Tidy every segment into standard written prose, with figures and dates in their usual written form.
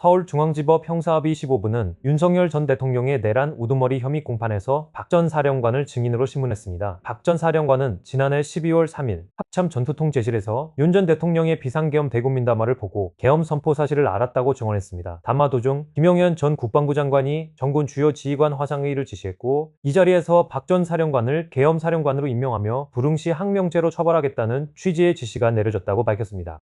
서울중앙지법 형사합의 15부는 윤석열 전 대통령의 내란 우두머리 혐의 공판에서 박 전 사령관을 증인으로 신문했습니다. 박 전 사령관은 지난해 12월 3일 합참 전투통제실에서 윤 전 대통령의 비상계엄 대국민담화를 보고 계엄 선포 사실을 알았다고 증언했습니다. 담화 도중 김용현 전 국방부 장관이 정군 주요 지휘관 화상회의를 지시했고, 이 자리에서 박 전 사령관을 계엄 사령관으로 임명하며 불응시 항명죄로 처벌하겠다는 취지의 지시가 내려졌다고 밝혔습니다.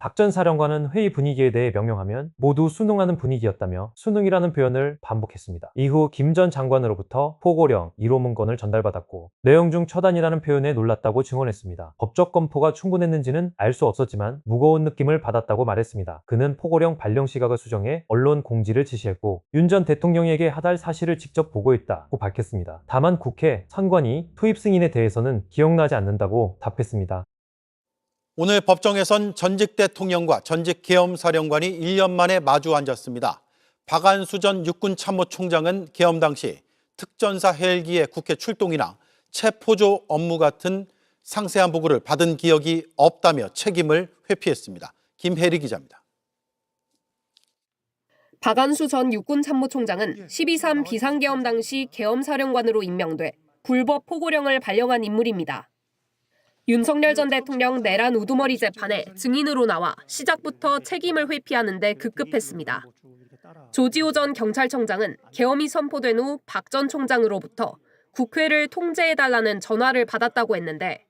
박 전 사령관은 회의 분위기에 대해 명령하면 모두 순응하는 분위기였다며 순응이라는 표현을 반복했습니다. 이후 김 전 장관으로부터 포고령 1호 문건을 전달받았고, 내용 중 처단이라는 표현에 놀랐다고 증언했습니다. 법적 검토가 충분했는지는 알 수 없었지만 무거운 느낌을 받았다고 말했습니다. 그는 포고령 발령 시각을 수정해 언론 공지를 지시했고, 윤 전 대통령에게 하달 사실을 직접 보고했다고 밝혔습니다. 다만 국회, 선관위, 투입 승인에 대해서는 기억나지 않는다고 답했습니다. 오늘 법정에선 전직 대통령과 전직 계엄사령관이 1년 만에 마주 앉았습니다. 박안수 전 육군참모총장은 계엄 당시 특전사 헬기의 국회 출동이나 체포조 업무 같은 상세한 보고를 받은 기억이 없다며 책임을 회피했습니다. 김혜리 기자입니다. 박안수 전 육군참모총장은 12.3 비상계엄 당시 계엄사령관으로 임명돼 불법 포고령을 발령한 인물입니다. 윤석열 전 대통령 내란 우두머리 재판에 증인으로 나와 시작부터 책임을 회피하는 데 급급했습니다. 조지호 전 경찰청장은 계엄이 선포된 후 박 전 총장으로부터 국회를 통제해달라는 전화를 받았다고 했는데,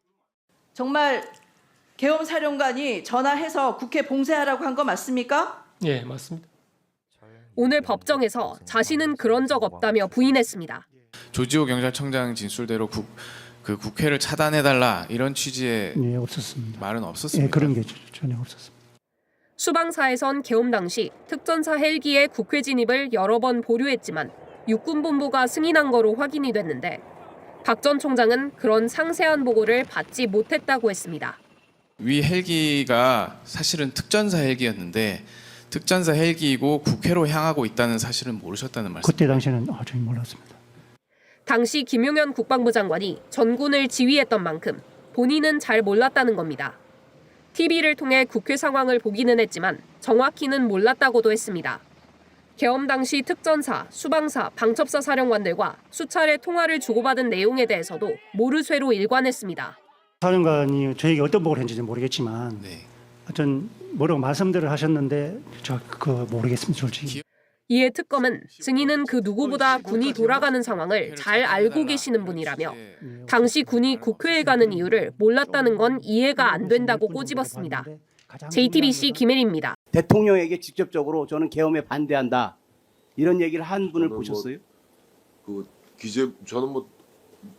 정말 계엄 사령관이 전화해서 국회 봉쇄하라고 한 거 맞습니까? 예, 맞습니다. 오늘 법정에서 자신은 그런 적 없다며 부인했습니다. 조지호 경찰청장 진술대로 국회를 차단해달라 이런 취지의 없었습니다. 말은 없었습니다. 그런 게 전혀 없었습니다. 수방사에선 계엄 당시 특전사 헬기의 국회 진입을 여러 번 보류했지만 육군본부가 승인한 거로 확인이 됐는데, 박 전 총장은 그런 상세한 보고를 받지 못했다고 했습니다. 위 헬기가 사실은 특전사 헬기였는데 특전사 헬기이고 국회로 향하고 있다는 사실은 모르셨다는 말씀. 그때 당시에는 전혀 몰랐습니다. 당시 김용현 국방부 장관이 전군을 지휘했던 만큼 본인은 잘 몰랐다는 겁니다. TV를 통해 국회 상황을 보기는 했지만 정확히는 몰랐다고도 했습니다. 계엄 당시 특전사, 수방사, 방첩사 사령관들과 수차례 통화를 주고받은 내용에 대해서도 모르쇠로 일관했습니다. 사령관이 저에게 어떤 보고를 했는지 모르겠지만 네. 어떤 뭐라고 말씀들을 하셨는데 저 그거 모르겠습니다, 솔직히. 이에 특검은 증인은 그 누구보다 군이 돌아가는 상황을 잘 알고 계시는 분이라며 당시 군이 국회에 가는 이유를 몰랐다는 건 이해가 안 된다고 꼬집었습니다. JTBC 김혜리입니다. 대통령에게 직접적으로 저는 계엄에 반대한다 이런 얘기를 한 분을 보셨어요? 저는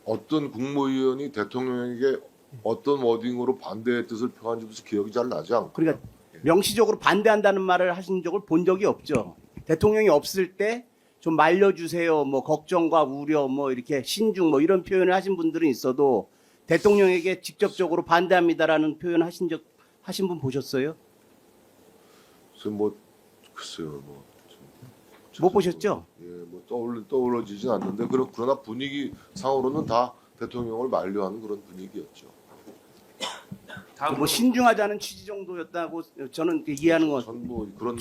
어떤 국무위원이 대통령에게 어떤 워딩으로 반대의 뜻을 표한지도 기억이 잘 나지 않고. 그러니까 명시적으로 반대한다는 말을 하신 적을 본 적이 없죠. 대통령이 없을 때 좀 말려주세요, 뭐 걱정과 우려, 뭐 이렇게 신중, 뭐 이런 표현을 하신 분들은 있어도 대통령에게 직접적으로 반대합니다라는 표현 하신 분 보셨어요? 글쎄요, 못 보셨죠? 예, 떠올라지진 않는데 그러나 분위기 상으로는 다 대통령을 만류하는 그런 분위기였죠. 뭐 신중하자는 취지 정도였다고 저는 이해하는 것 같아요. 그런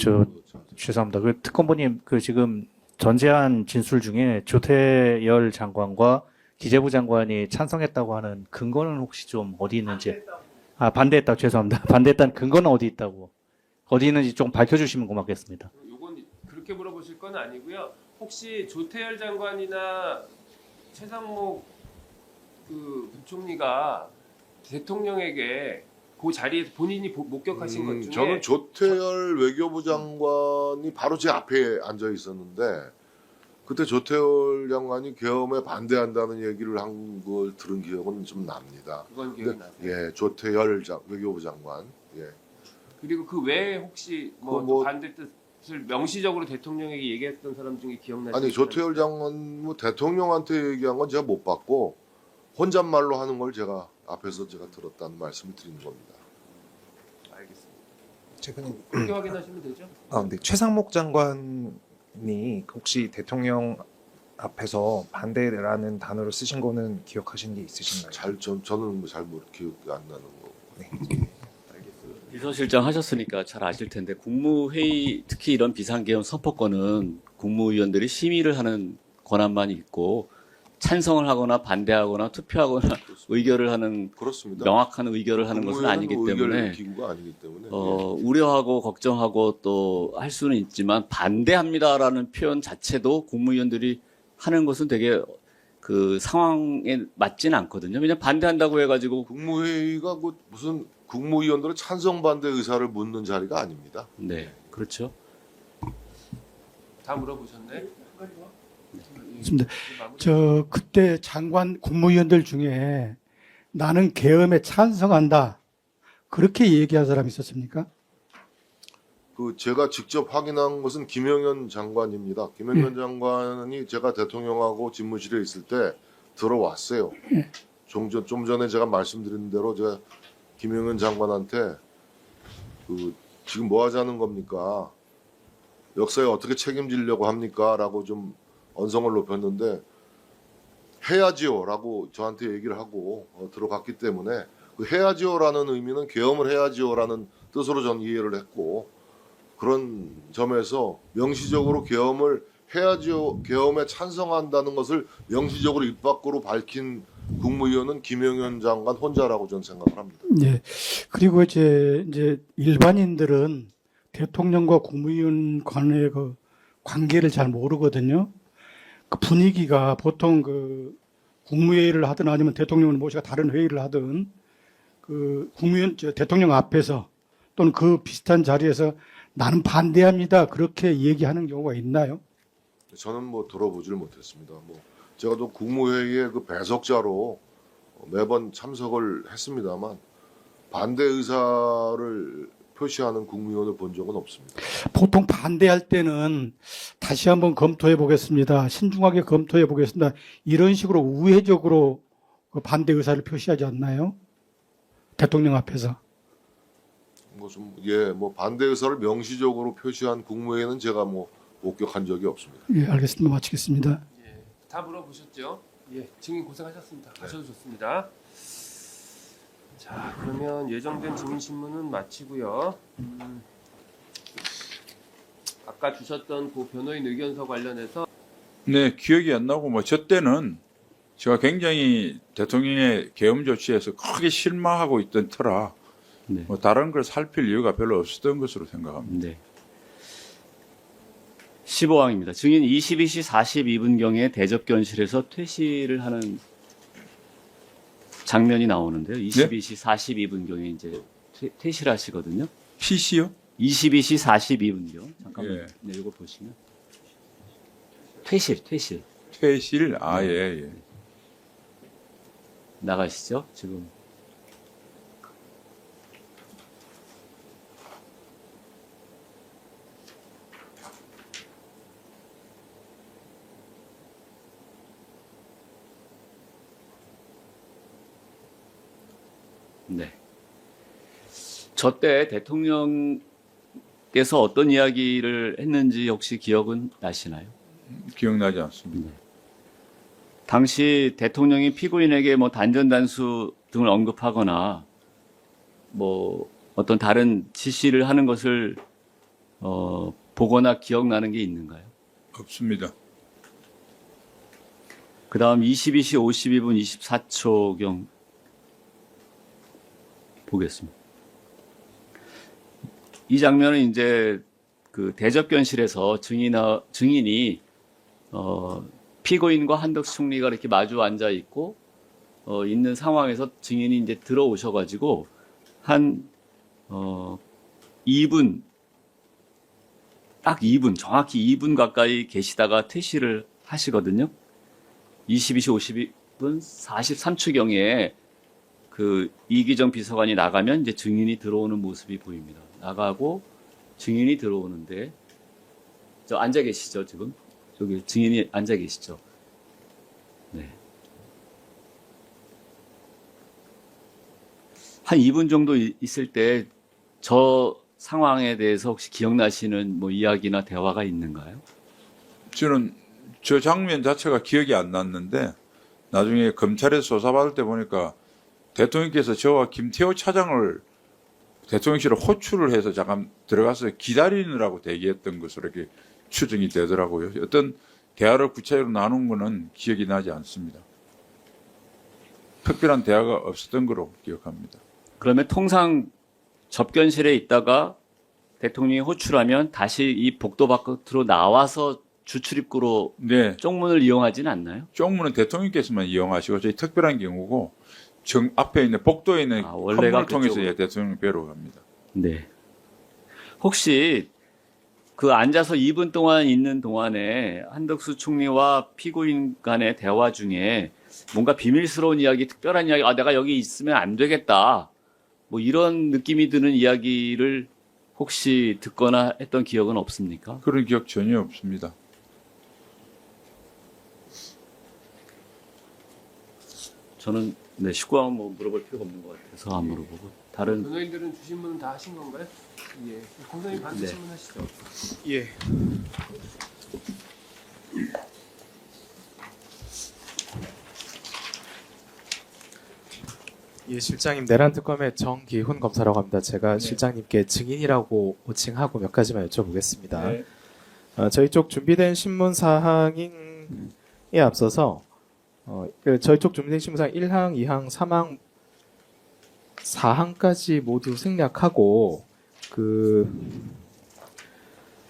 죄송합니다. 특검보님 지금 전재한 진술 중에 조태열 장관과 기재부 장관이 찬성했다고 하는 근거는 혹시 좀 어디 있는지? 반대했다고 죄송합니다. 반대했다는 근거는 어디 있다고? 어디 있는지 좀 밝혀주시면 고맙겠습니다. 이건 그렇게 물어보실 건 아니고요. 혹시 조태열 장관이나 최상목 부총리가 대통령에게 그 자리에서 본인이 목격하신 것 중에 저는 조태열 외교부 장관이 바로 제 앞에 앉아 있었는데 그때 조태열 장관이 계엄에 반대한다는 얘기를 한 걸 들은 기억은 좀 납니다. 그건 기억이 나세요? 예, 조태열 외교부 장관. 예. 그리고 그 외에 혹시 반대 뜻을 명시적으로 대통령에게 얘기했던 사람 중에 기억나시는? 아니 조태열 장관 대통령한테 얘기한 건 제가 못 봤고 혼잣말로 하는 걸 제가 앞에서 들었다는 말씀을 드리는 겁니다. 알겠습니다. 그렇게 확인하시면 되죠? 네. 최상목 장관이 혹시 대통령 앞에서 반대라는 단어를 쓰신 거는 기억하신 게 있으신가요? 저는 잘 기억이 안 나는 거. 네. 알겠습니다. 비서실장 하셨으니까 잘 아실 텐데 국무회의 특히 이런 비상계엄 선포권은 국무위원들이 심의를 하는 권한만 있고 찬성을 하거나 반대하거나 투표하거나 의결을 하는 그렇습니다. 명확한 의결을 하는 것은 아니기 때문에 기구가 아니기 때문에 우려하고 걱정하고 또 할 수는 있지만 반대합니다라는 표현 자체도 국무위원들이 하는 것은 되게 그 상황에 맞지는 않거든요. 왜냐하면 반대한다고 해가지고 국무회의가 무슨 국무위원들의 찬성 반대 의사를 묻는 자리가 아닙니다. 네, 그렇죠. 다 물어보셨네. 있습니다. 저 그때 장관 국무위원들 중에 나는 계엄에 찬성한다 그렇게 얘기한 사람이 있었습니까? 제가 직접 확인한 것은 김영현 장관입니다. 김영현 장관이 제가 대통령하고 집무실에 있을 때 들어왔어요. 좀 전에 제가 말씀드린 대로 제가 김영현 장관한테 지금 뭐 하자는 겁니까? 역사에 어떻게 책임지려고 합니까? 라고 좀 언성을 높였는데 해야지요 라고 저한테 얘기를 하고 들어갔기 때문에 그 해야지요라는 의미는 계엄을 해야지요라는 뜻으로 전 이해를 했고 그런 점에서 명시적으로 계엄을 해야지요, 계엄에 찬성한다는 것을 명시적으로 입 밖으로 밝힌 국무위원은 김영현 장관 혼자라고 저는 생각을 합니다. 네. 그리고 이제 일반인들은 대통령과 국무위원 간의 그 관계를 잘 모르거든요. 그 분위기가 보통 그 국무회의를 하든 아니면 대통령을 모시고 다른 회의를 하든 그 국무위원 대통령 앞에서 또는 그 비슷한 자리에서 나는 반대합니다 그렇게 얘기하는 경우가 있나요? 저는 들어보질 못했습니다. 제가 또 국무회의의 그 배석자로 매번 참석을 했습니다만 반대 의사를 표시하는 국무위원을 본 적은 없습니다. 보통 반대할 때는 다시 한번 검토해 보겠습니다. 신중하게 검토해 보겠습니다. 이런 식으로 우회적으로 그 반대 의사를 표시하지 않나요? 대통령 앞에서. 반대 의사를 명시적으로 표시한 국무회의는 제가 목격한 적이 없습니다. 예, 알겠습니다. 마치겠습니다. 예, 다 물어보셨죠? 예, 증인 고생하셨습니다. 가셔도 좋습니다. 자, 그러면 예정된 증인 신문은 마치고요. 아까 주셨던 그 변호인 의견서 관련해서 네, 기억이 안 나고 저 때는 제가 굉장히 대통령의 계엄 조치에서 크게 실망하고 있던 터라 네. 다른 걸 살필 이유가 별로 없었던 것으로 생각합니다. 네. 15항입니다. 증인 22시 42분경에 대접견실에서 퇴실을 하는 장면이 나오는데요. 22시 42분경에 이제 퇴실하시거든요. PC요? 22시 42분경. 잠깐만. 예. 네, 이거 보시면. 퇴실. 퇴실? 예. 나가시죠, 지금. 네. 저 때 대통령께서 어떤 이야기를 했는지 혹시 기억은 나시나요? 기억나지 않습니다. 당시 대통령이 피고인에게 단전단수 등을 언급하거나 어떤 다른 지시를 하는 것을 보거나 기억나는 게 있는가요? 없습니다. 그 다음 22시 52분 24초경 보겠습니다. 이 장면은 이제 그 대접견실에서 증인이 피고인과 한덕수 총리가 이렇게 마주 앉아 있고 있는 상황에서 증인이 이제 들어오셔가지고 한 2분 딱 2분 정확히 2분 가까이 계시다가 퇴실을 하시거든요. 22시 52분 43초경에 그 이기정 비서관이 나가면 이제 증인이 들어오는 모습이 보입니다. 나가고 증인이 들어오는데 저 앉아 계시죠, 지금? 저기 증인이 앉아 계시죠. 네. 한 2분 정도 있을 때 저 상황에 대해서 혹시 기억나시는 이야기나 대화가 있는가요? 저는 저 장면 자체가 기억이 안 났는데 나중에 검찰에서 조사받을 때 보니까 대통령께서 저와 김태호 차장을 대통령실을 호출을 해서 잠깐 들어가서 기다리느라고 대기했던 것으로 이렇게 추정이 되더라고요. 어떤 대화를 구체적으로 나눈 거는 기억이 나지 않습니다. 특별한 대화가 없었던 거로 기억합니다. 그러면 통상 접견실에 있다가 대통령이 호출하면 다시 이 복도 밖으로 나와서 주출입구로 네, 쪽문을 이용하지는 않나요? 쪽문은 대통령께서만 이용하시고 저희 특별한 경우고 앞에 있는 복도에 있는 원래가 컨문을 통해서 그쪽으로. 대통령 뵈러 갑니다. 네. 혹시 그 앉아서 2분 동안 있는 동안에 한덕수 총리와 피고인 간의 대화 중에 뭔가 비밀스러운 이야기, 특별한 이야기, 내가 여기 있으면 안 되겠다. 뭐 이런 느낌이 드는 이야기를 혹시 듣거나 했던 기억은 없습니까? 그런 기억 전혀 없습니다. 저는 19금 뭐 물어볼 필요가 없는 것 같아서 안 물어보고 다른 변호인들은 주신문은 다 하신 건가요? 예. 검사님 반대 네. 질문하시죠. 예. 예, 실장님 내란 특검의 정기훈 검사라고 합니다. 제가 실장님께 증인이라고 호칭하고 몇 가지만 여쭤보겠습니다. 네. 저희 쪽 준비된 신문 사항에 앞서서 저희 쪽 준비된 신문 사항 1항, 2항, 3항, 4항까지 모두 생략하고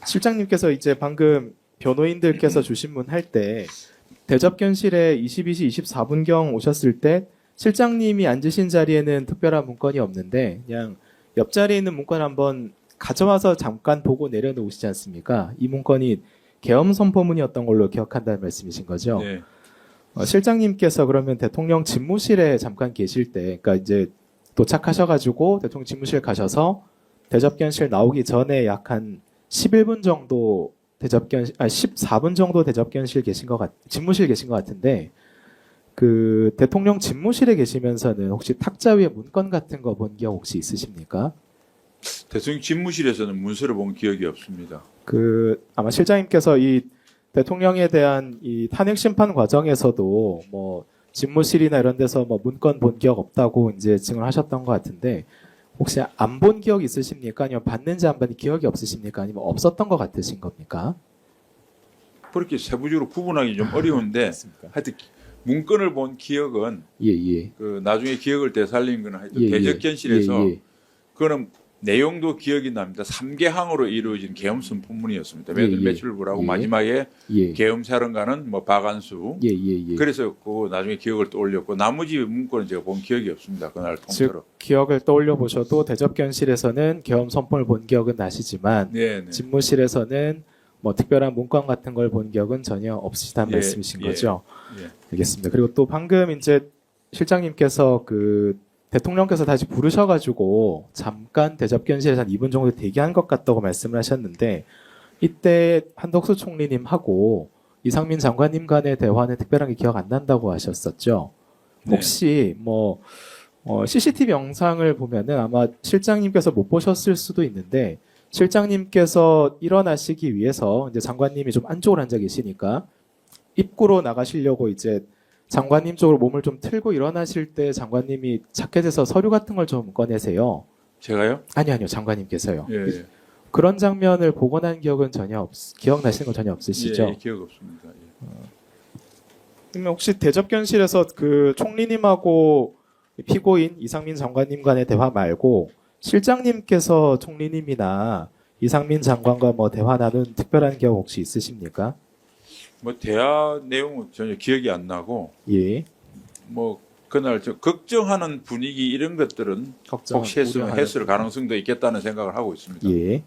실장님께서 이제 방금 변호인들께서 주신문 할 때 대접견실에 22시 24분경 오셨을 때 실장님이 앉으신 자리에는 특별한 문건이 없는데 그냥 옆자리에 있는 문건 한번 가져와서 잠깐 보고 내려놓으시지 않습니까? 이 문건이 계엄 선포문이었던 걸로 기억한다는 말씀이신 거죠? 네. 실장님께서 그러면 대통령 집무실에 잠깐 계실 때, 그러니까 이제 도착하셔가지고 대통령 집무실 가셔서 대접견실 나오기 전에 약 한 11분 정도 14분 정도 대접견실 집무실 계신 것 같은데, 그 대통령 집무실에 계시면서는 혹시 탁자 위에 문건 같은 거 본 기억 혹시 있으십니까? 대통령 집무실에서는 문서를 본 기억이 없습니다. 아마 실장님께서 이 대통령에 대한 이 탄핵 심판 과정에서도 뭐 집무실이나 이런 데서 뭐 문건 본 기억 없다고 이제 증언을 하셨던 것 같은데 혹시 안 본 기억 있으십니까? 아니면 봤는지 안 봤는지 기억이 없으십니까? 아니면 없었던 것 같으신 겁니까? 그렇게 세부적으로 구분하기 좀 어려운데 하여튼 문건을 본 기억은 예. 그 나중에 기억을 되살린 거는 하여튼 예, 대접견실에서 예. 그거는 내용도 기억이 납니다. 3개항으로 이루어진 계엄 선포문이었습니다. 예, 매출부라고 예. 마지막에 예. 계엄 사령관은 뭐 박안수. 예. 그래서 그 나중에 기억을 떠올렸고 나머지 문건은 제가 본 기억이 없습니다. 그날 통째로. 즉 기억을 떠올려 보셔도 대접견실에서는 계엄 선포를 본 기억은 나시지만 네. 집무실에서는 뭐 특별한 문건 같은 걸 본 기억은 전혀 없으시다는 말씀이신 거죠. 예. 알겠습니다. 그리고 또 방금 이제 실장님께서 대통령께서 다시 부르셔가지고 잠깐 대접견실에서 한 2분 정도 대기한 것 같다고 말씀을 하셨는데 이때 한덕수 총리님하고 이상민 장관님 간의 대화는 특별하게 기억 안 난다고 하셨었죠. 네. 혹시 뭐 CCTV 영상을 보면은 아마 실장님께서 못 보셨을 수도 있는데 실장님께서 일어나시기 위해서 이제 장관님이 좀 안쪽으로 앉아 계시니까 입구로 나가시려고 이제 장관님 쪽으로 몸을 좀 틀고 일어나실 때 장관님이 자켓에서 서류 같은 걸 좀 꺼내세요. 제가요? 아니요, 장관님께서요. 예. 그런 장면을 보고 난 기억은 기억나시는 건 전혀 없으시죠? 예, 기억 없습니다. 예. 그러면 혹시 대접견실에서 그 총리님하고 피고인 이상민 장관님 간의 대화 말고 실장님께서 총리님이나 이상민 장관과 뭐 대화 나눈 특별한 기억 혹시 있으십니까? 뭐 대화 내용은 전혀 기억이 안 나고 예. 뭐 그날 걱정하는 분위기 이런 것들은 혹시 했을 가능성도 있겠다는 생각을 하고 있습니다. 예.